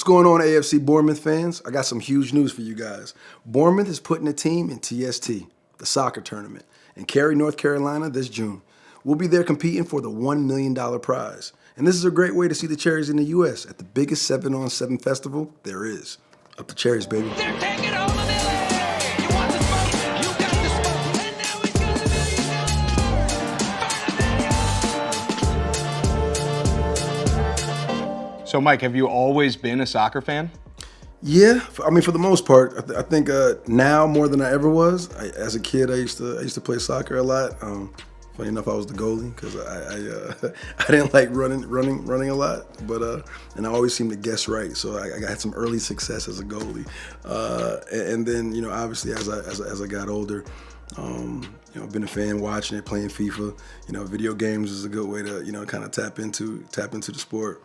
What's going on, AFC Bournemouth fans? I got some huge news for you guys. Bournemouth is putting a team in TST, the soccer tournament, in Cary, North Carolina this June. We'll be there competing for the $1 million prize. And this is a great way to see the Cherries in the U.S. at the biggest 7-on-7 festival there is. Up the Cherries, baby. They're taking home a million. You want the smoke? You got the smoke. And now he's got $1 million. So, Mike, have you always been a soccer fan? Yeah, I mean, for the most part, I think now more than I ever was. As a kid, I used to play soccer a lot. Funny enough, I was the goalie because I didn't like running a lot, but and I always seemed to guess right. So I had some early success as a goalie, and then obviously as I got older, I've been a fan watching it, playing FIFA. Video games is a good way to kind of tap into the sport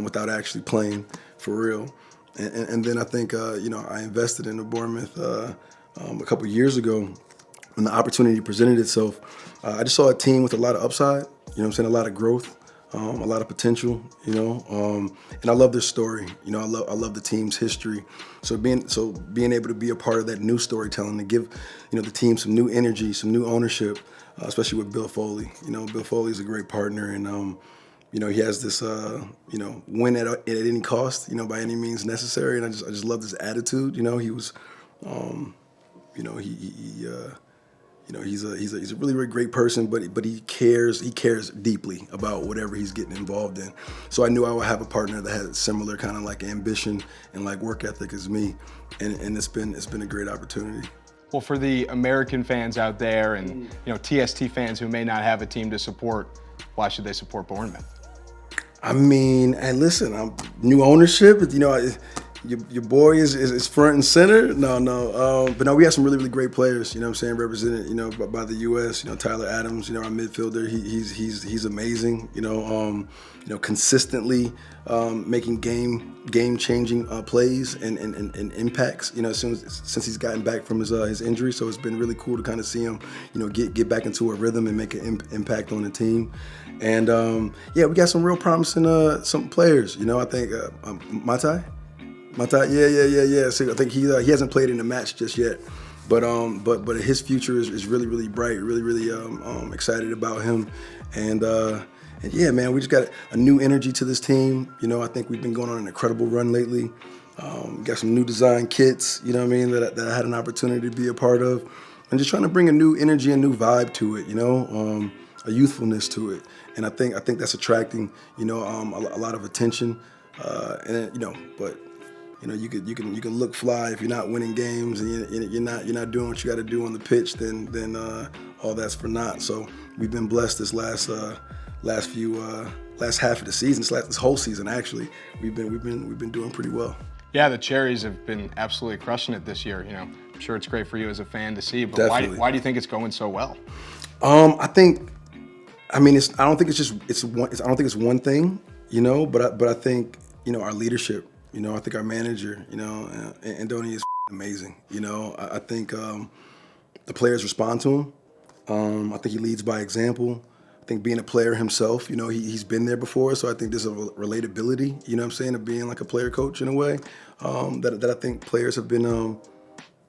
without actually playing for real. And then I think I invested in the Bournemouth a couple years ago when the opportunity presented itself. I just saw a team with a lot of upside, a lot of growth, a lot of potential, and I love their story. I love the team's history. So being able to be a part of that new storytelling to give, the team some new energy, some new ownership, especially with Bill Foley. Bill Foley is a great partner, and he has this, win at any cost, by any means necessary, and I just love this attitude. He was, he's a really, really great person, but he cares deeply about whatever he's getting involved in. So I knew I would have a partner that had similar kind of like ambition and like work ethic as me, and it's been a great opportunity. Well, for the American fans out there and TST fans who may not have a team to support, why should they support Bournemouth? I mean, and listen, new ownership. Your boy is front and center. But no, we have some really, really great players. Represented, by the U.S. Tyler Adams, our midfielder. He's amazing. Consistently making game changing plays and impacts. Since he's gotten back from his injury, so it's been really cool to kind of see him, get back into a rhythm and make an impact on the team. And we got some real promising some players. I think Matai. Yeah. So I think he hasn't played in a match just yet, but his future is really, really bright. Really excited about him, and yeah, man, we just got a new energy to this team. I think we've been going on an incredible run lately. Got some new design kits, that I had an opportunity to be a part of, and just trying to bring a new energy, a new vibe to it, a youthfulness to it, and I think that's attracting, a lot of attention, but. You can look fly if you're not winning games and you're not doing what you got to do on the pitch. Then all that's for naught. So we've been blessed this last half of the season, this whole season actually. We've been doing pretty well. Yeah, the Cherries have been absolutely crushing it this year. I'm sure it's great for you as a fan to see. But Definitely. Why do you think it's going so well? I don't think it's one thing, but I think our leadership. I think our manager, Andoni is amazing. I think the players respond to him. I think he leads by example. I think being a player himself, he's been there before, so I think there's a relatability, of being like a player coach in a way that I think players have been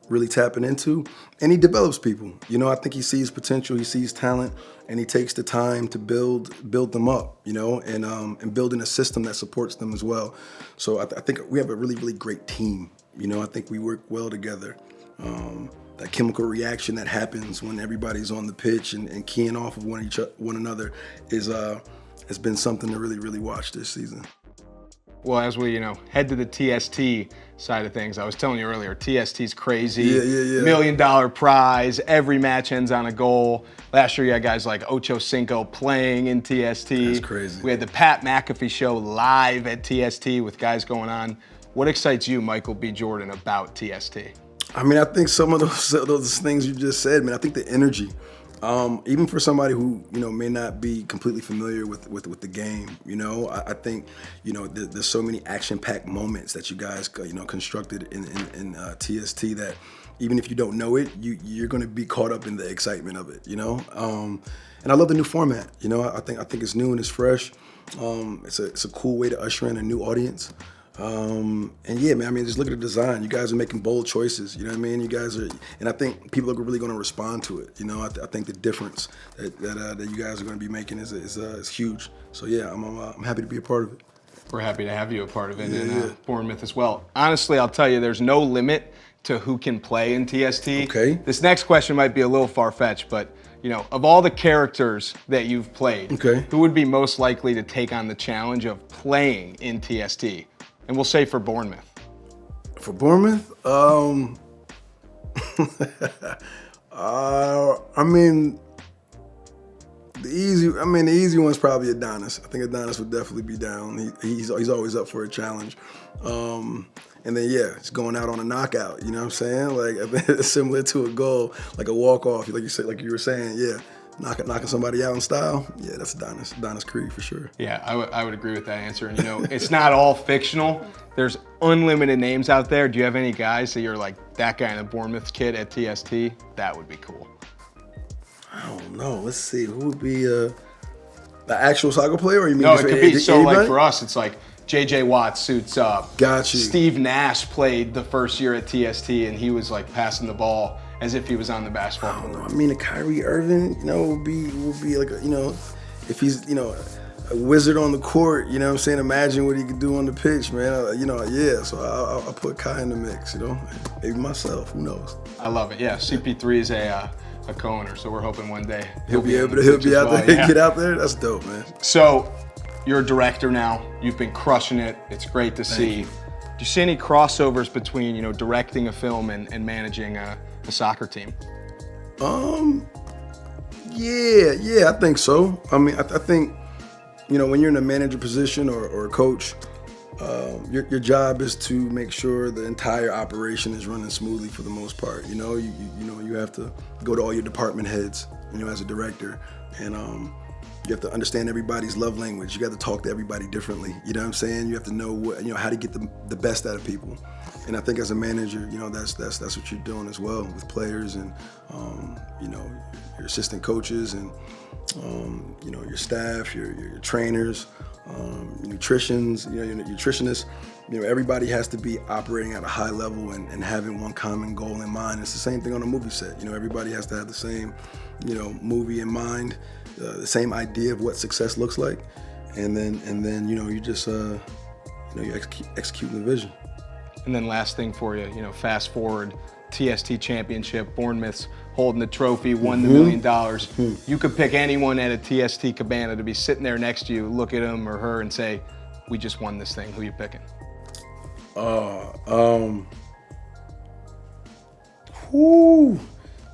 really tapping into. And he develops people. I think he sees potential, he sees talent, and he takes the time to build them up, and building a system that supports them as well. So I think we have a really, really great team. I think we work well together. That chemical reaction that happens when everybody's on the pitch and keying off of one another has been something to really, really watch this season. Well, as we, head to the TST side of things, I was telling you earlier, TST's crazy. Yeah. $1 million prize. Every match ends on a goal. Last year, you had guys like Ocho Cinco playing in TST. That's crazy. We had the Pat McAfee show live at TST with guys going on. What excites you, Michael B. Jordan, about TST? I think some of those things you just said, man. I think the energy. Even for somebody who may not be completely familiar with the game, I think there's so many action-packed moments that you guys constructed in TST that even if you don't know it, you're going to be caught up in the excitement of it, And I love the new format. I think it's new and it's fresh. It's a cool way to usher in a new audience. And yeah, man, I mean, just look at the design. You guys are making bold choices. You know what I mean? You guys are, and I think people are really going to respond to it. You know, I think the difference that you guys are going to be making is huge. So yeah, I'm happy to be a part of it. We're happy to have you a part of it Yeah, in yeah. Bournemouth as well. Honestly, I'll tell you, there's no limit to who can play in TST. Okay. This next question might be a little far-fetched, but of all the characters that you've played, Okay. who would be most likely to take on the challenge of playing in TST? And we'll say for Bournemouth. For Bournemouth, I mean, the easy one's probably Adonis. I think Adonis would definitely be down. He's always up for a challenge. And then yeah, it's going out on a knockout. You know what I'm saying? Like I think it's similar to a goal, like a walk off. Like you were saying, yeah, knocking somebody out in style. Yeah, that's Adonis Creed for sure. Yeah, I would agree with that answer. And it's not all fictional. There's unlimited names out there. Do you have any guys that you're like, that guy in the Bournemouth kid at TST? That would be cool. I don't know. Let's see. Who would be the actual soccer player, or you mean? No, just it could be. So anybody? like for us, it's like JJ Watt suits up. Got you. Steve Nash played the first year at TST, and he was like passing the ball as if he was on the basketball I don't know. court. I mean, a Kyrie Irving, would be like if he's a wizard on the court. You know what I'm saying? Imagine what he could do on the pitch, man. Yeah. So I'll put Kai in the mix. Maybe myself. Who knows? I love it. Yeah, CP3 is a co-owner, so we're hoping one day He'll be on able the to pitch as out well. there, Yeah. get out there. That's dope, man. So, you're a director now. You've been crushing it. It's great to see. you. Do you see any crossovers between, directing a film and managing a soccer team? Yeah, I think so. I mean, I think, when you're in a manager position or a coach, your job is to make sure the entire operation is running smoothly for the most part. You have to go to all your department heads, as a director, and you have to understand everybody's love language. You got to talk to everybody differently. You know what I'm saying? You have to know how to get the best out of people. And I think as a manager, that's what you're doing as well with players and your assistant coaches and your staff, your trainers, nutritionists. Your nutritionists. Everybody has to be operating at a high level and having one common goal in mind. It's the same thing on a movie set. Everybody has to have the same movie in mind, the same idea of what success looks like, and then you just you're executing the vision. And then last thing for you, fast forward, TST championship, Bournemouth's holding the trophy, won the $1 million. You could pick anyone at a TST cabana to be sitting there next to you, look at him or her and say, we just won this thing. Who you picking?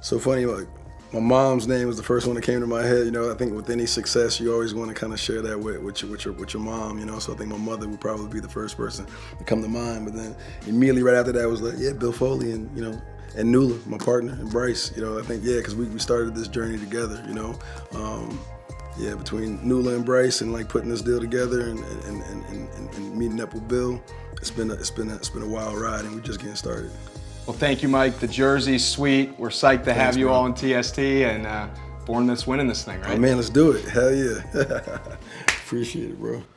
So funny, like my mom's name was the first one that came to my head. I think with any success, you always want to kind of share that with your mom. So I think my mother would probably be the first person to come to mind. But then immediately right after that was like, yeah, Bill Foley and Nula, my partner, and Bryce. I think because we started this journey together. Between Nula and Bryce and like putting this deal together and meeting up with Bill, it's been a wild ride, and we're just getting started. Well, thank you, Mike. The jersey's sweet. We're psyched to have you bro. all in TST, and Bournemouth's winning this thing, right? Oh man, let's do it. Hell yeah. Appreciate it, bro.